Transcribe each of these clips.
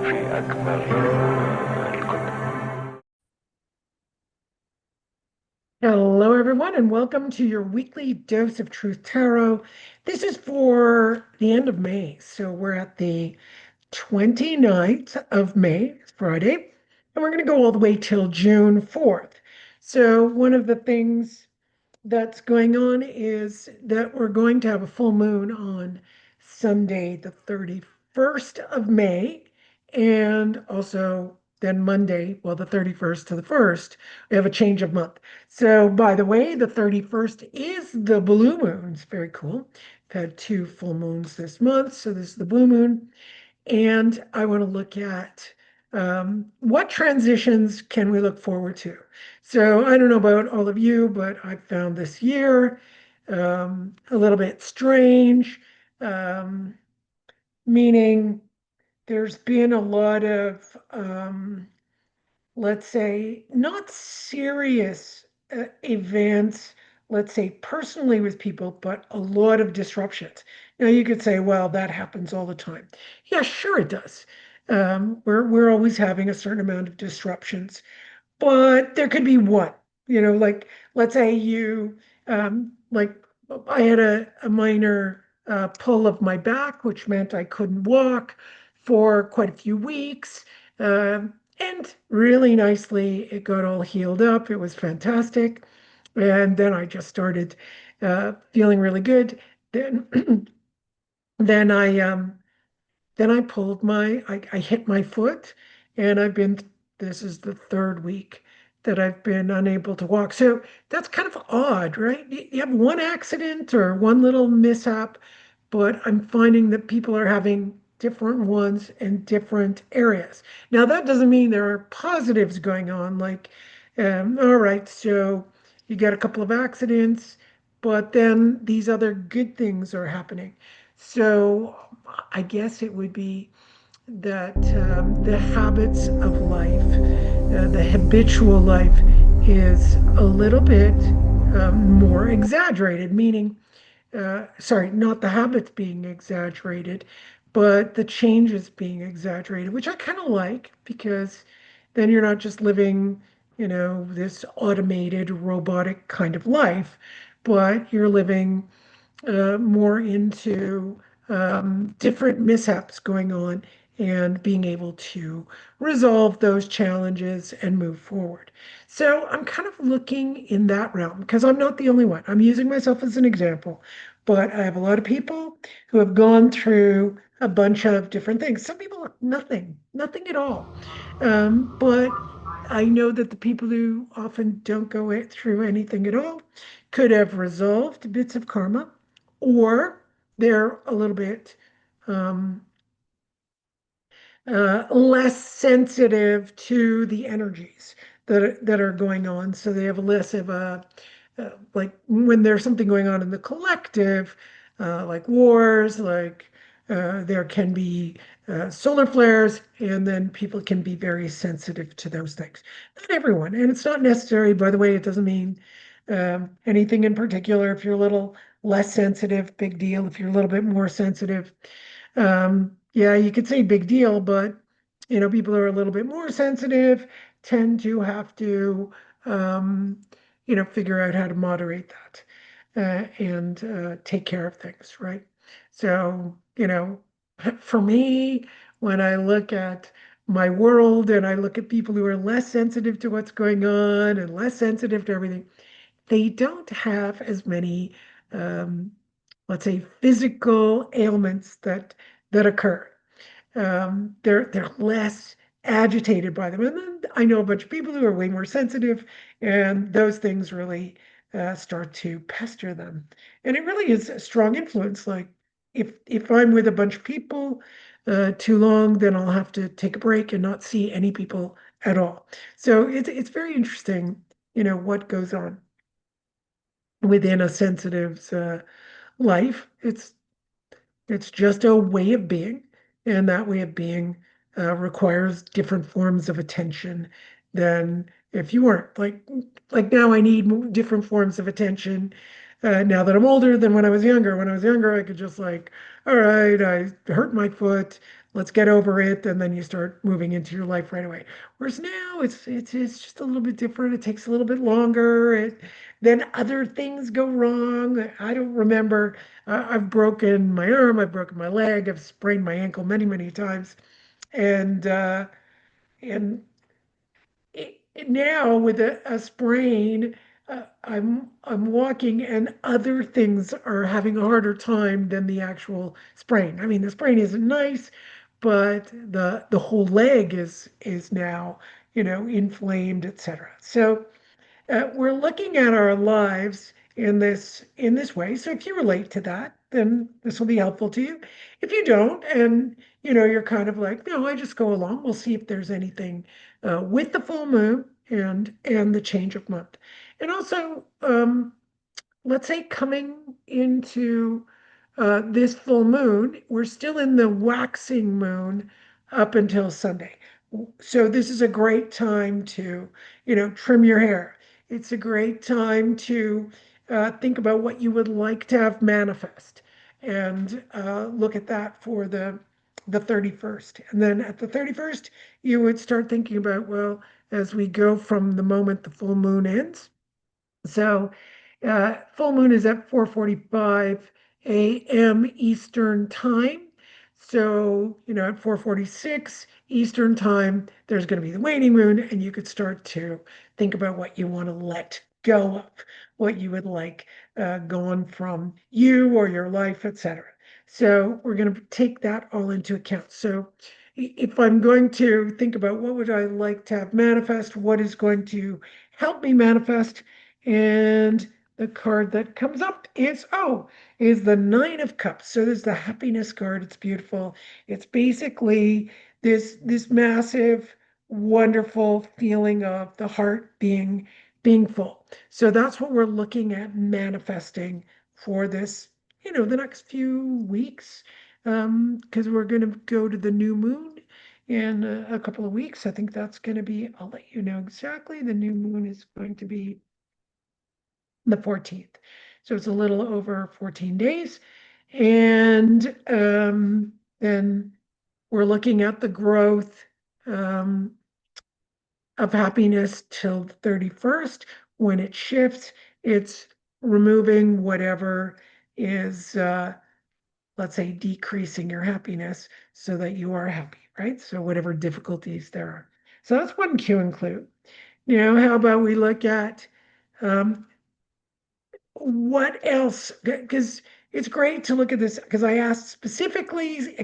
في أكمل الكتب. Hello, everyone, and welcome to your weekly dose of Truth Tarot. This is for the end of May. So we're at the 29th of May, it's Friday, and we're going to go all the way till June 4th. So one of the things that's going on is that we're going to have a full moon on Sunday, the 31st of May, and also then Monday, well, the 31st to the 1st, we have a change of month. So, by the way, the 31st is the blue moon. It's very cool. I've had two full moons this month, so this is the blue moon. And I want to look at what transitions can we look forward to. So I don't know about all of you, but I found this year a little bit strange, um, meaning there's been a lot of, let's say, not serious events, let's say personally with people, but a lot of disruptions. Now you could say, well, that happens all the time. Yeah, sure it does. We're always having a certain amount of disruptions, but there could be one, like let's say like I had a minor pull of my back, which meant I couldn't walk for quite a few weeks. And really nicely, it got all healed up. It was fantastic. And then I just started feeling really good. Then, then I then I pulled I hit my foot, and this is the third week that I've been unable to walk. So that's kind of odd, right? You have one accident or one little mishap, but I'm finding that people are having different ones in different areas. Now, that doesn't mean there are positives going on, like, all right, so you get a couple of accidents, but then these other good things are happening. So I guess it would be that the habits of life, the habitual life, is a little bit more exaggerated, meaning, sorry, not the habits being exaggerated, but the changes being exaggerated, which I kind of like because then you're not just living, this automated, robotic kind of life, but you're living more into different mishaps going on and being able to resolve those challenges and move forward. So I'm kind of looking in that realm because I'm not the only one. I'm using myself as an example, but I have a lot of people who have gone through a bunch of different things. Some people, nothing at all. But I know that the people who often don't go through anything at all could have resolved bits of karma, or they're a little bit um, less sensitive to the energies that are going on. So they have less of like when there's something going on in the collective, like wars, like there can be solar flares, and then people can be very sensitive to those things. Not everyone, and it's not necessary, by the way, it doesn't mean anything in particular. If you're a little less sensitive, big deal. If you're a little bit more sensitive, yeah, you could say big deal, but people who are a little bit more sensitive tend to have to, um, figure out how to moderate that and take care of things, right? So, for me, when I look at my world and I look at people who are less sensitive to what's going on and less sensitive to everything, they don't have as many, um, let's say, physical ailments that occur. They're less agitated by them. And then I know a bunch of people who are way more sensitive, and those things really start to pester them. And it really is a strong influence. Like if I'm with a bunch of people too long, then I'll have to take a break and not see any people at all. So it's very interesting, what goes on within a sensitive's life. It's just a way of being, and that way of being requires different forms of attention than if you weren't. Like now, I need different forms of attention now that I'm older than when I was younger. When I was younger, I could just like, all right, I hurt my foot. Let's get over it, and then you start moving into your life right away. Whereas now it's just a little bit different. It takes a little bit longer. Then other things go wrong. I don't remember. I've broken my arm. I've broken my leg. I've sprained my ankle many, many times, and now with a sprain, I'm walking and other things are having a harder time than the actual sprain. I mean, the sprain isn't nice, but the whole leg is now, inflamed, etc. So we're looking at our lives in this way. So if you relate to that, then this will be helpful to you. If you don't, and you're kind of like, no, I just go along. We'll see if there's anything with the full moon and the change of month, and also let's say coming into this full moon, we're still in the waxing moon up until Sunday. So this is a great time to, trim your hair. It's a great time to think about what you would like to have manifest and look at that for the 31st. And then at the 31st, you would start thinking about, well, as we go from the moment the full moon ends, so full moon is at 4:45 a.m. Eastern time. So, at 4:46 Eastern time, there's going to be the waning moon, and you could start to think about what you want to let go of, what you would like going from you or your life, etc. So we're going to take that all into account. So if I'm going to think about what would I like to have manifest, what is going to help me manifest, and the card that comes up is the Nine of Cups. So there's the happiness card. It's beautiful. It's basically this massive, wonderful feeling of the heart being full. So that's what we're looking at manifesting for this, the next few weeks, because we're going to go to the new moon in a couple of weeks. I think that's going to be, I'll let you know exactly. The new moon is going to be the 14th. So it's a little over 14 days. And then we're looking at the growth um, of happiness till the 31st. When it shifts, it's removing whatever is, let's say, decreasing your happiness so that you are happy, right? So whatever difficulties there are. So that's one cue and clue. How about we look at um, what else? Because it's great to look at this because I asked specifically,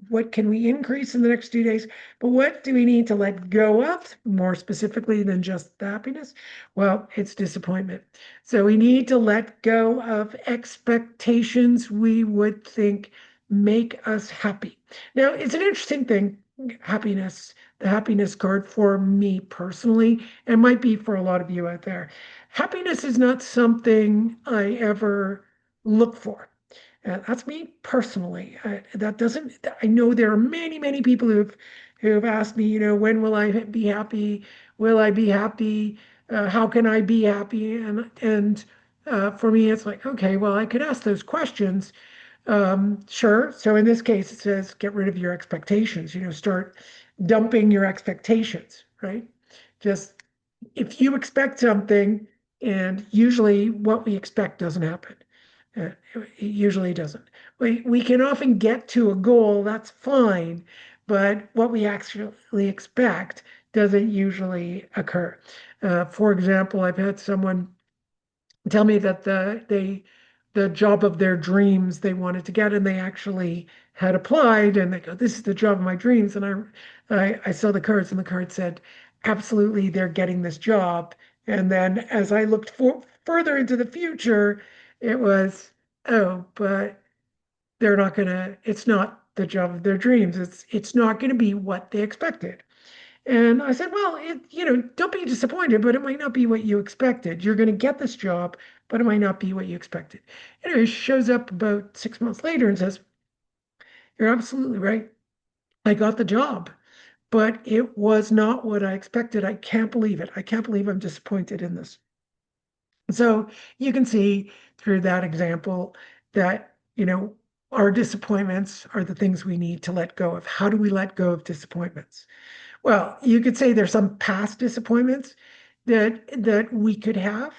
what can we increase in the next 2 days, but what do we need to let go of more specifically than just the happiness? Well, it's disappointment. So we need to let go of expectations we would think make us happy. Now, it's an interesting thing, happiness, the happiness card for me personally, and might be for a lot of you out there. Happiness is not something I ever look for. That's me personally. That doesn't. I know there are many, many people who've asked me, when will I be happy? Will I be happy? How can I be happy? And for me, it's like, okay, well, I could ask those questions. Sure. So in this case, it says get rid of your expectations. Start dumping your expectations, right? Just if you expect something, and usually what we expect doesn't happen. It usually doesn't. We can often get to a goal, that's fine, but what we actually expect doesn't usually occur. For example, I've had someone tell me that the job of their dreams they wanted to get, and they actually had applied, and they go, this is the job of my dreams. And I saw the cards, and the card said, absolutely, they're getting this job. And then as I looked further into the future, it was, oh, but it's not the job of their dreams. It's not going to be what they expected. And I said, well, don't be disappointed, but it might not be what you expected. You're going to get this job, but it might not be what you expected. Anyway, she shows up about 6 months later and says, you're absolutely right. I got the job, but it was not what I expected. I can't believe it. I can't believe I'm disappointed in this. So you can see through that example that, our disappointments are the things we need to let go of. How do we let go of disappointments? Well, you could say there's some past disappointments that we could have.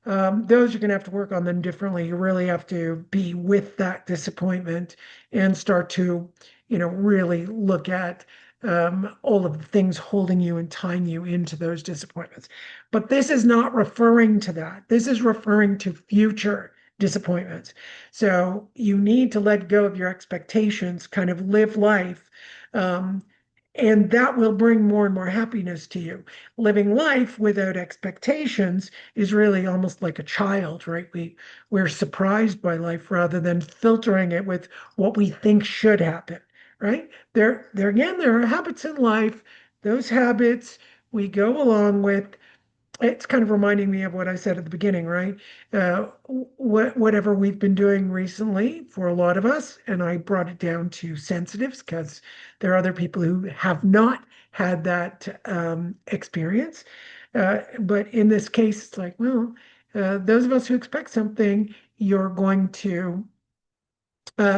Those you're going to have to work on them differently. You really have to be with that disappointment and start to, really look at all of the things holding you and tying you into those disappointments. But this is not referring to that. This is referring to future disappointments. So you need to let go of your expectations, kind of live life. Um, and that will bring more and more happiness to you. Living life without expectations is really almost like a child, right? We're surprised by life rather than filtering it with what we think should happen, right? There again, there are habits in life. Those habits we go along with. It's kind of reminding me of what I said at the beginning, right? Whatever we've been doing recently for a lot of us, and I brought it down to sensitives because there are other people who have not had that experience. But in this case, it's like, well, those of us who expect something, you're going to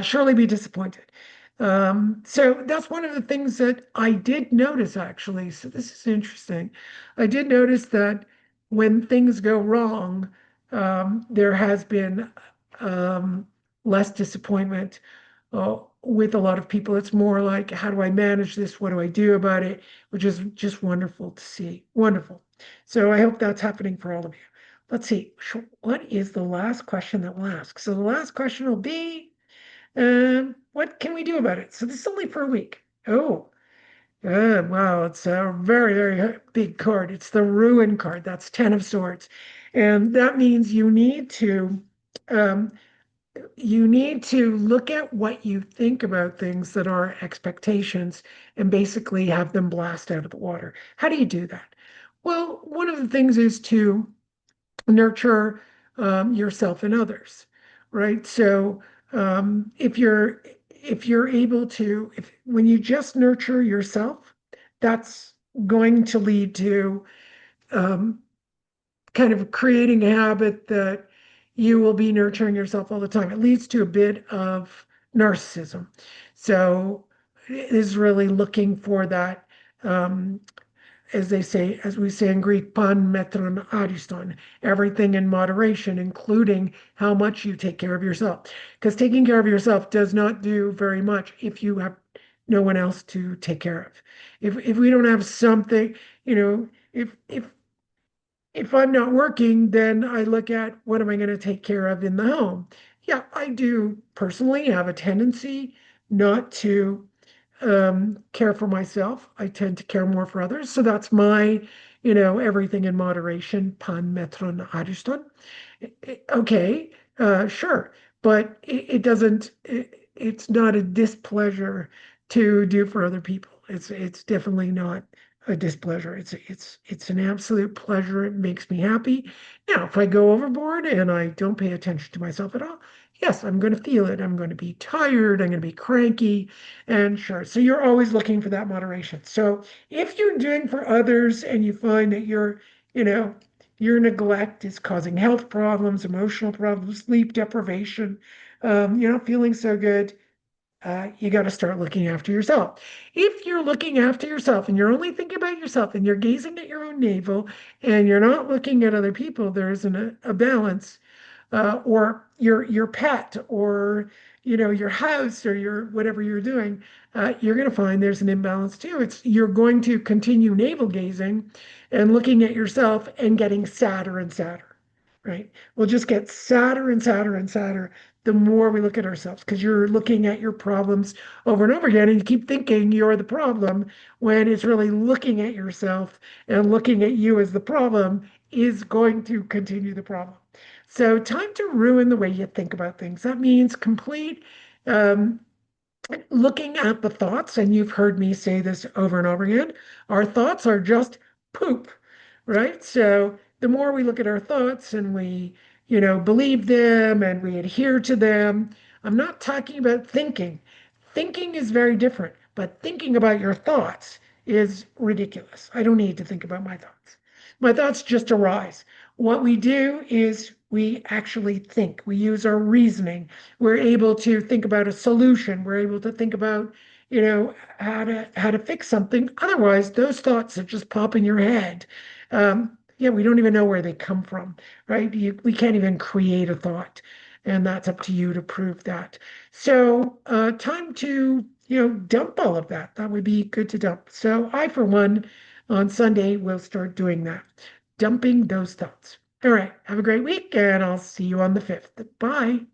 surely be disappointed. So that's one of the things that I did notice actually. So this is interesting. I did notice that when things go wrong, there has been um, less disappointment with a lot of people. It's more like, how do I manage this? What do I do about it? Which is just wonderful to see. Wonderful. So I hope that's happening for all of you. Let's see. What is the last question that we'll ask? So the last question will be, what can we do about it? So this is only for a week. Oh, wow, it's a very, very big card. It's the ruin card. That's 10 of swords. And that means um, you need to look at what you think about things that are expectations and basically have them blast out of the water. How do you do that? Well, one of the things is to nurture yourself and others, right? So if you're able to, if when you just nurture yourself, that's going to lead to um, kind of creating a habit that you will be nurturing yourself all the time. It leads to a bit of narcissism. So it is really looking for that as they say, as we say in Greek, pan metron ariston, everything in moderation, including how much you take care of yourself. Because taking care of yourself does not do very much if you have no one else to take care of. If we don't have something, if I'm not working, then I look at what am I going to take care of in the home. Yeah, I do personally have a tendency not to care for myself. I tend to care more for others. So that's my, everything in moderation, pan metron ariston. Okay, sure. But it doesn't, it's not a displeasure to do for other people. It's definitely not a displeasure. It's an absolute pleasure. It makes me happy. Now, if I go overboard and I don't pay attention to myself at all, yes, I'm going to feel it. I'm going to be tired. I'm going to be cranky. And sure, so you're always looking for that moderation. So if you're doing for others and you find that you know, your neglect is causing health problems, emotional problems, sleep deprivation, you're not feeling so good, you got to start looking after yourself. If you're looking after yourself and you're only thinking about yourself and you're gazing at your own navel and you're not looking at other people, there isn't a balance or your pet or your house or your whatever you're doing, you're going to find there's an imbalance too. It's you're going to continue navel gazing and looking at yourself and getting sadder and sadder, right? We'll just get sadder and sadder and sadder the more we look at ourselves because you're looking at your problems over and over again and you keep thinking you're the problem when it's really looking at yourself and looking at you as the problem is going to continue the problem. So, time to ruin the way you think about things. That means complete um, looking at the thoughts, and you've heard me say this over and over again. Our thoughts are just poop, right? So, the more we look at our thoughts and we, believe them and we adhere to them, I'm not talking about thinking. Thinking is very different, but thinking about your thoughts is ridiculous. I don't need to think about my thoughts. My thoughts just arise. What we do is we actually think, we use our reasoning. We're able to think about a solution. We're able to think about, how to fix something. Otherwise, those thoughts that just pop in your head. Yeah, we don't even know where they come from, right? We can't even create a thought. And that's up to you to prove that. So, time to, dump all of that. That would be good to dump. So I, for one, on Sunday, will start doing that, dumping those thoughts. All right. Have a great week, and I'll see you on the 5th. Bye.